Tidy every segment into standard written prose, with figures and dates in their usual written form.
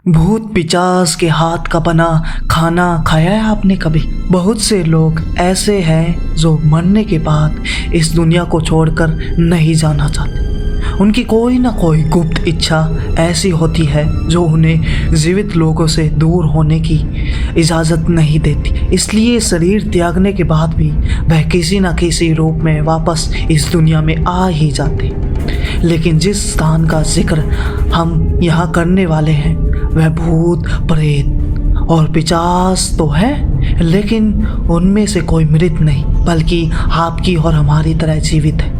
भूत पिचास के हाथ का बना खाना खाया है आपने कभी? बहुत से लोग ऐसे हैं जो मरने के बाद इस दुनिया को छोड़कर नहीं जाना चाहते। उनकी कोई ना कोई गुप्त इच्छा ऐसी होती है जो उन्हें जीवित लोगों से दूर होने की इजाज़त नहीं देती। इसलिए शरीर त्यागने के बाद भी वह किसी न किसी रूप में वापस इस दुनिया में आ ही जाते। लेकिन जिस स्थान का जिक्र हम यहाँ करने वाले हैं वह भूत, प्रेत और पिशाच तो है, लेकिन उनमें से कोई मृत नहीं बल्कि आपकी और हमारी तरह जीवित है।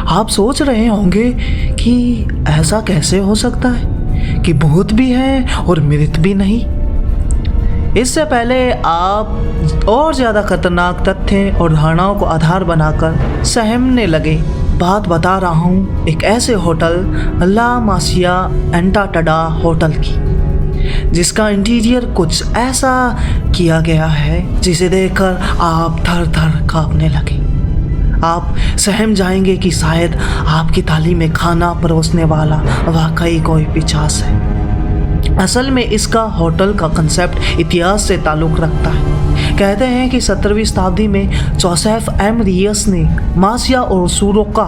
आप सोच रहे होंगे कि ऐसा कैसे हो सकता है कि भूत भी है और मृत भी नहीं। इससे पहले आप और ज़्यादा खतरनाक तथ्य और धारणाओं को आधार बनाकर सहमने लगे, बात बता रहा हूँ एक ऐसे होटल ला मासिया एंटाटाडा होटल की, जिसका इंटीरियर कुछ ऐसा किया गया है जिसे देखकर आप थर थर कांपने लगे। आप सहम जाएंगे कि शायद आपकी थाली में खाना परोसने वाला वाकई कोई पिशाच है। असल में इसका होटल का कंसेप्ट इतिहास से ताल्लुक़ रखता है। कहते हैं कि 17वीं शताब्दी में जोसेफ एम रियस ने मासिया और सुरोका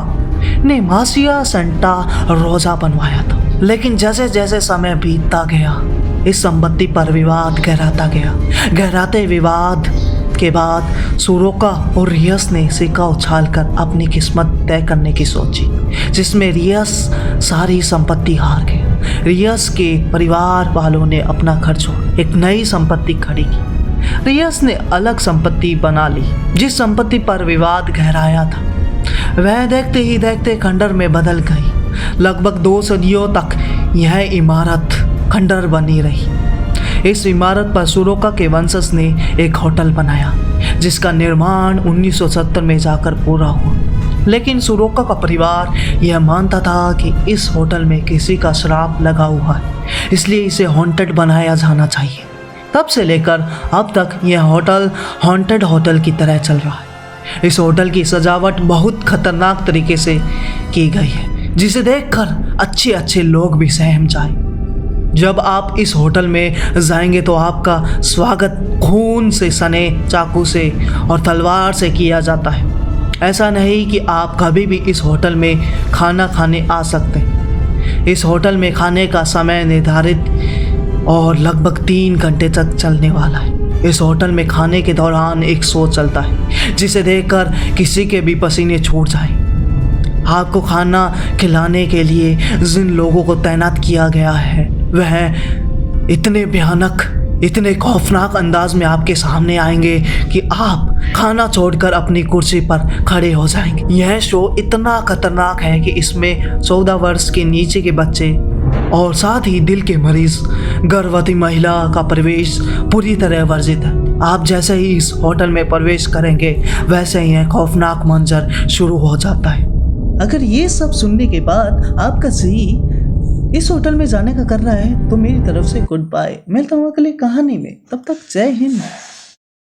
ने मासिया सेंटा रोजा बनवाया था। लेकिन जैसे जैसे समय बीतता गया इस संपत्ति पर विवाद गहराता गया। गहराते विवाद के बाद सुरोका और रियस ने सिक्का उछालकर अपनी किस्मत तय करने की सोची, जिसमें रियस सारी संपत्ति हार गया। रियस के परिवार वालों ने अपना घर छोड़ एक नई संपत्ति खड़ी की। रियस ने अलग संपत्ति बना ली। जिस संपत्ति पर विवाद गहराया था वह देखते ही देखते खंडर में बदल गई। लगभग 2 सदियों तक यह इमारत खंडर बनी रही। इस इमारत पर सुरोका के वंशज ने एक होटल बनाया जिसका निर्माण 1970 में जाकर पूरा हुआ। लेकिन सुरोका का परिवार यह मानता था कि इस होटल में किसी का श्राप लगा हुआ है, इसलिए इसे हॉन्टेड बनाया जाना चाहिए। तब से लेकर अब तक यह होटल हॉन्टेड होटल की तरह चल रहा है। इस होटल की सजावट बहुत खतरनाक तरीके से की गई है, जिसे देखकर अच्छे अच्छे लोग भी सहम जाए। जब आप इस होटल में जाएंगे तो आपका स्वागत खून से सने चाकू से और तलवार से किया जाता है। ऐसा नहीं कि आप कभी भी इस होटल में खाना खाने आ सकते हैं। इस होटल में खाने का समय निर्धारित और लगभग 3 घंटे तक चलने वाला है। इस होटल में खाने के दौरान एक शो चलता है जिसे देखकर किसी के भी पसीने छूट जाए। आपको खाना खिलाने के लिए जिन लोगों को तैनात किया गया है वह इतने भयानक, इतने खौफनाक अंदाज में आपके सामने आएंगे कि आप खाना छोड़कर अपनी कुर्सी पर खड़े हो जाएंगे। यह शो इतना खतरनाक है कि इसमें 14 वर्ष के नीचे के बच्चे और साथ ही दिल के मरीज, गर्भवती महिला का प्रवेश पूरी तरह वर्जित है। आप जैसे ही इस होटल में प्रवेश करेंगे वैसे ही यह खौफनाक मंजर शुरू हो जाता है। अगर ये सब सुनने के बाद आपका जी इस होटल में जाने का कर रहा है तो मेरी तरफ से गुड बाय। मिलता हूँ अगली कहानी में, तब तक जय हिंद।